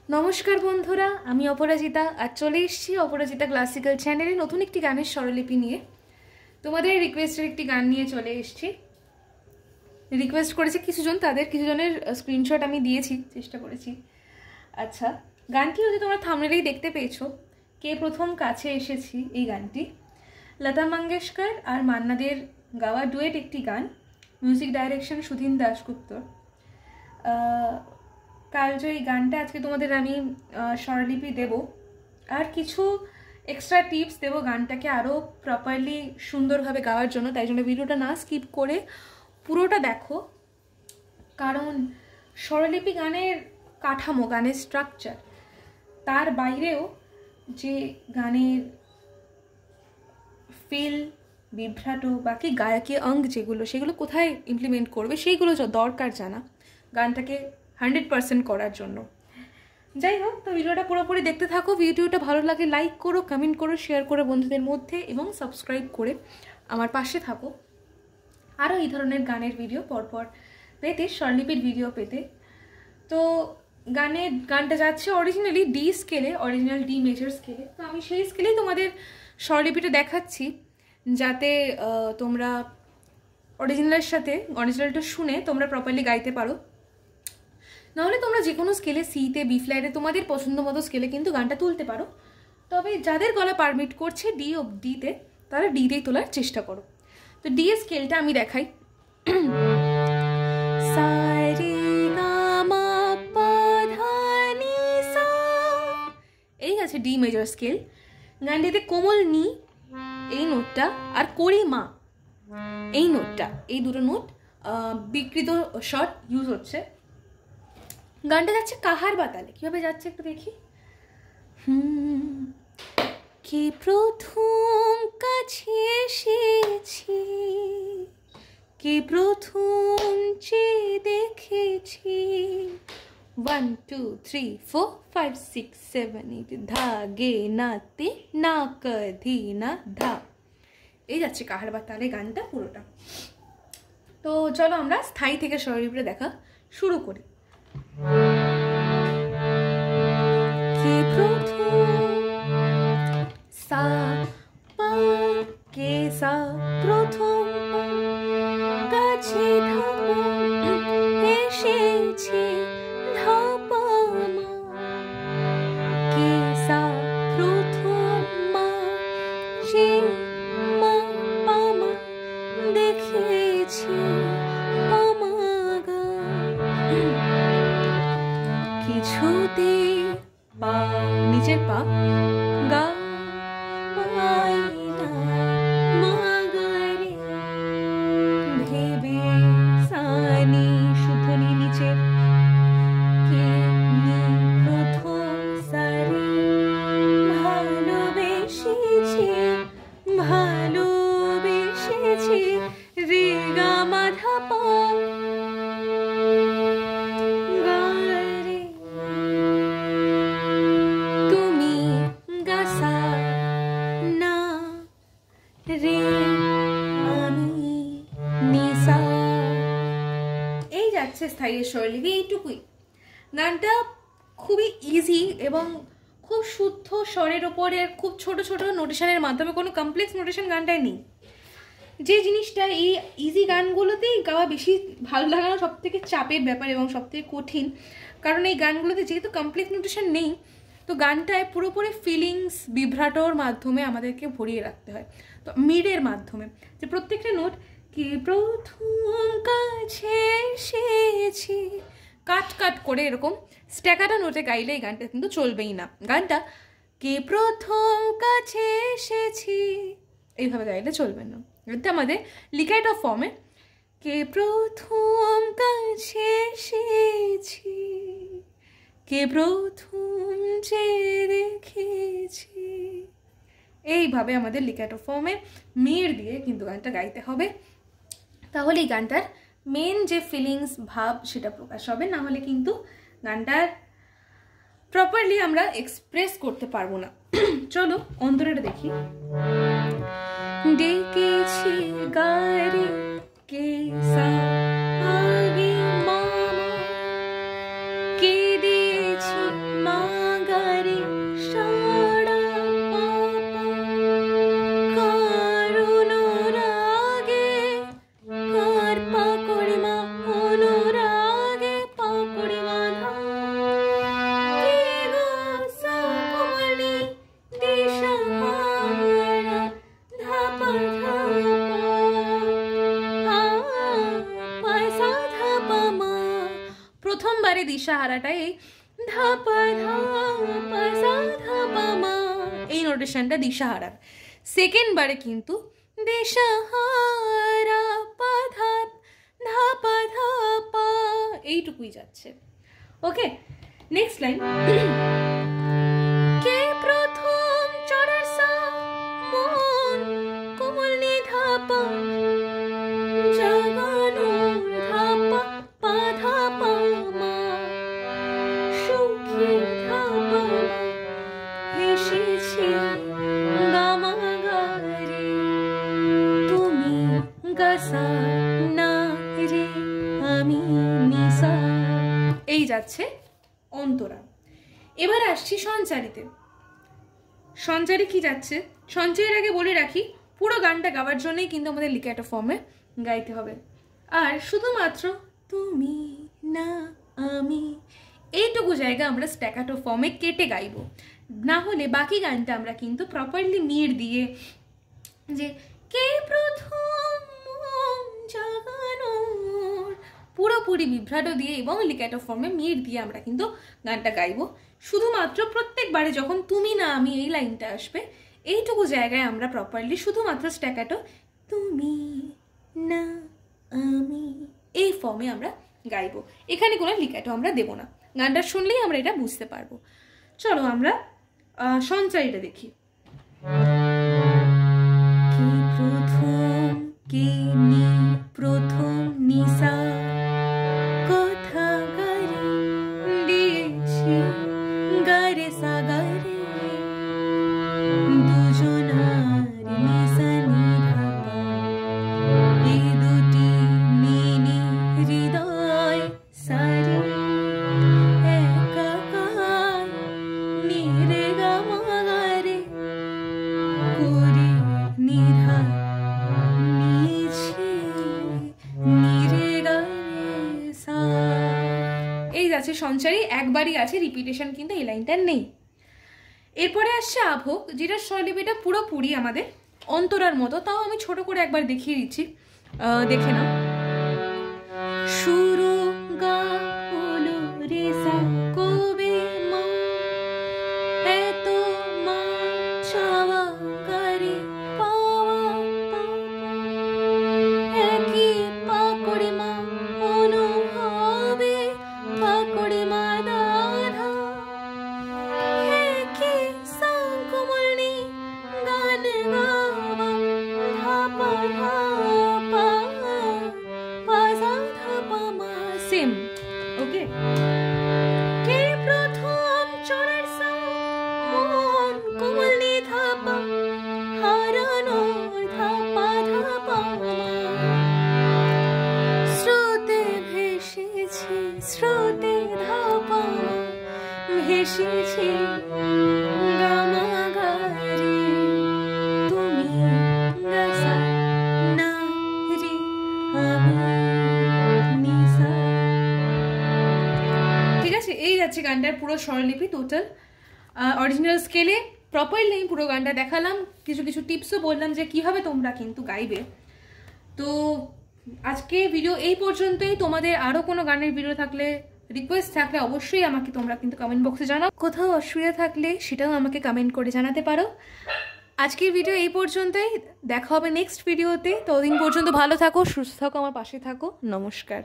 नमस्कार बंधुरा आमी अपराजिता आज चले एसेछि अपराजिता क्लासिकल चैनेले नतून एकटी गानेर स्वरलिपि निये तोमादेर रिक्वेस्टेर एकटी गान निये चले एसेछि। रिक्वेस्ट करेছে কিছুজন, তাদের কিছুজনের স্ক্রিনশট আমি দিয়েছি, চেষ্টা করেছি। আচ্ছা, গানটি হয়তো তোমরা থাম্বনেলেই দেখতে পেয়েছো। কে প্রথম কাছে এসেছি এই গানটি লতা মঙ্গেশকর আর মান্নাদের গাওয়া ডুয়েট একটি গান। মিউজিক ডাইরেকশন সুধীন দাশগুপ্তর। কাল যে এই গানটা আজকে তোমাদের আমি স্বরলিপি দেব আর কিছু এক্সট্রা টিপস দেব গানটাকে আরও প্রপারলি সুন্দরভাবে গাওয়ার জন্য। তাই জন্য ভিডিওটা না স্কিপ করে পুরোটা দেখো, কারণ স্বরলিপি গানের কাঠামো, গানের স্ট্রাকচার, তার বাইরেও যে গানের ফিল, বিভ্রাটো, বাকি গায়কী অঙ্গ যেগুলো, সেগুলো কোথায় ইমপ্লিমেন্ট করবে সেইগুলো দরকার জানা গানটাকে 100% করার জন্য। যাই হোক, তো ভিডিওটা পুরোপুরি দেখতে থাকো। ভিডিওটা ভালো লাগে লাইক করো, কমেন্ট করো, শেয়ার করো বন্ধুদের মধ্যে এবং সাবস্ক্রাইব করে আমার পাশে থাকো আরও এই ধরনের গানের ভিডিও পরপর পেতে, স্বরলিপির ভিডিও পেতে। তো গানটা যাচ্ছে অরিজিনালি ডি স্কেলে, অরিজিনাল ডি মেজর স্কেলে। তো আমি সেই স্কেলেই তোমাদের স্বরলিপিটা দেখাচ্ছি যাতে তোমরা অরিজিনালের সাথে অরিজিনালটা শুনে তোমরা প্রপারলি গাইতে পারো। নাহলে তোমরা যে কোনো স্কেলে, সিতে, বি ফ্ল্যাটে, তোমাদের পছন্দ মতো স্কেলে কিন্তু গানটা তুলতে পারো। তবে যাদের গলা পারমিট করছে ডি ও ডিতে, তারা ডিতেই তোলার চেষ্টা করো। তো ডি স্কেলটা আমি দেখাই। এই আছে ডি মেজর স্কেল। গানটিতে কোমল নি এই নোটটা আর করি মা এই নোটটা, এই দুটো নোট বিকৃত শট ইউজ হচ্ছে। গানটা যাচ্ছে কাহার বাতালে। কিভাবে যাচ্ছে একটু দেখি। কে প্রথম কাছে এসেছি, কে প্রথম চেয়ে দেখেছি, 1 2 3 4 5 6 7 8 ধা গে নাতে না কধি না ধা। এই যাচ্ছে কাহার বাতালে গানটা পুরোটা। তো চলো আমরা স্থায়ী থেকে স্বরলিপিটা দেখা শুরু করি। কে প্রথম সা পা কে সা প্রথম কাছে এসেছি ধাপা মা কে সা প্রথম মা যে মা পামা দেখেছি কিছুতে পা নিচের পা গা মা গারে ভেবে সানি শুধনি নিচের কে নি প্রথম সারি ভালোবেসেছি ভালোবেসেছি রে গা মাধা পা স্থায়ী স্বরলিপি। এইটুকুই। গানটা খুবই ইজি এবং খুব শুদ্ধ স্বরের ওপরে খুব ছোট ছোট নোটেশনের মাধ্যমে, কোনো কমপ্লেক্স নোটেশন গানটায় নেই। যে জিনিসটা এই ইজি গানগুলোতেই গাওয়া বেশি ভালো লাগানো সব থেকে চাপের ব্যাপার এবং সব থেকে কঠিন, কারণ এই গানগুলোতে যেহেতু কমপ্লেক্স নোটেশন নেই, তো গানটায় পুরোপুরি ফিলিংস, বিভ্রাটোর মাধ্যমে আমাদেরকে ভরিয়ে রাখতে হয়। তো মিডের মাধ্যমে যে প্রত্যেকটা নোট কে প্রথম কাছে এসেছি কাট কাট করে এরকম স্ট্যাকাটা নোটে গাইলে এই গানটা কিন্তু চলবেই না। গানটা কে প্রথম কাছে এসেছি এইভাবে গাইলে চলবে না। এটা আমাদের লিখাইটা ফর্মে কে প্রথম কাছে এসেছি, কে প্রথম যে দেখেছি, এইভাবে আমাদের লিখাইটা ফর্মে মেয়ের দিয়ে কিন্তু গানটা গাইতে হবে। তাহলে এই গানটার মেন যে ফিলিংস, ভাব, সেটা প্রকাশ হবে। না হলে কিন্তু গানটার প্রপারলি আমরা এক্সপ্রেস করতে পারবো না। চলো অন্তরেটা দেখি। ডেকেছি গারে কে সা আগে মামা কে দিয়েছি মা দিশাহারাটাই এই ধা পা ধা পা সা ধা পা মা, এই নোটেশনটা দিশাহারার। সেকেন্ড বারে কিন্তু দিশাহারা পা ধা ধা পা ধা পা, এইটুকুই যাচ্ছে। ওকে, নেক্সট লাইন। কে প্রথম চড়ার সা মন কোমল নি ধা পা জাগানো ধা পা পা ধা পা মা, সুখী ধা পা হেসেছি গামা গারে, তুমি গাসা না রে আমি নিসা, এই যাচ্ছে অন্তরা। এবার আসছি সঞ্চারিতে। সঞ্চারি কি যাচ্ছে, সঞ্চারির আগে বলে রাখি পুরো গানটা গাওয়ার জন্যই কিন্তু আমাদের লিকেটো ফর্মে গাইতে হবে। আর শুধুমাত্র তুমি না আমি এইটুকু জায়গা আমরা স্ট্যাকাটো ফর্মে কেটে গাইব, না হলে বাকি গানটা আমরা কিন্তু প্রপারলি মিড় দিয়ে, যে কে প্রথম মন জাগানোর, পুরোপুরি বিভ্রাটো দিয়ে এবং লিকেটো ফর্মে মিড় দিয়ে আমরা কিন্তু গানটা গাইবো। শুধুমাত্র প্রত্যেকবারে যখন তুমি না আমি এই লাইনটা আসবে, এইটুকু জায়গায় আমরা প্রপারলি শুধুমাত্র স্ট্যাকাটো তুমি না আমি এই ফর্মে আমরা গাইবো। এখানে কোনো লিকেটো আমরা দেবো না, গানটা শুনলেই আমরা এটা বুঝতে পারবো। চলো আমরা সঞ্চারিটা দেখি। কি প্রথম কে নি প্রথম নিসা কথা গারে দিয়েছি গারে সাগারে, দুজনার নিসা নিধাপা এই দুটি মিনি হৃদয় সারি একাকার নিরে গামাগারে করি নিধা নিছি নিরে গারে সা, এই যাচ্ছে সঞ্চারি, একবারই আছে, রিপিটেশন কিন্তু এই লাইনটার নেই। এরপরে আসছে আভোগ, যেটা স্বরলিপিটা পুরোপুরি আমাদের অন্তরার মতো, তাও আমি ছোট করে একবার দেখিয়ে দিচ্ছি, দেখে নাও। শুরু গা হলো রে সা কবে মা এত মা চাওয়া গারে পাওয়া একই পাকড়ে মা অনুভবে পাকড়ে মা দাধা, একই সাঙ্কমলনি গান গাওয়া ধাপা ধাপা পাজা ধাপা মা, সেম। ওকে, কে প্রথম চড়ার সা মন কোমলনি ধাপা হারানো ধাপা ধাপা মা, স্রোতে ভেসেছি স্রোতে ধাপা মা ভেসেছি গামা গারে, তুমি গাসা না রে আমি নিসা। ঠিক আছে, এই যাচ্ছে গানটার পুরো স্বরলিপি টোটাল। অরিজিনাল স্কেলে প্রপারলি পুরো গানটা দেখালাম, কিছু কিছু টিপসও বললাম যে কিভাবে তোমরা কিন্তু গাইবে। তো আজকে ভিডিও এই পর্যন্তই। তোমাদের আরও কোনো গানের ভিডিও থাকলে, রিকোয়েস্ট থাকলে অবশ্যই আমাকে তোমরা কিন্তু কমেন্ট বক্সে জানাও। কোথাও অসুবিধা থাকলে সেটাও আমাকে কমেন্ট করে জানাতে পারো। আজকের ভিডিও এই পর্যন্তই, দেখা হবে নেক্সট ভিডিওতে। ততদিন পর্যন্ত ভালো থাকো, সুস্থ থাকো, আমার পাশে থাকো। নমস্কার।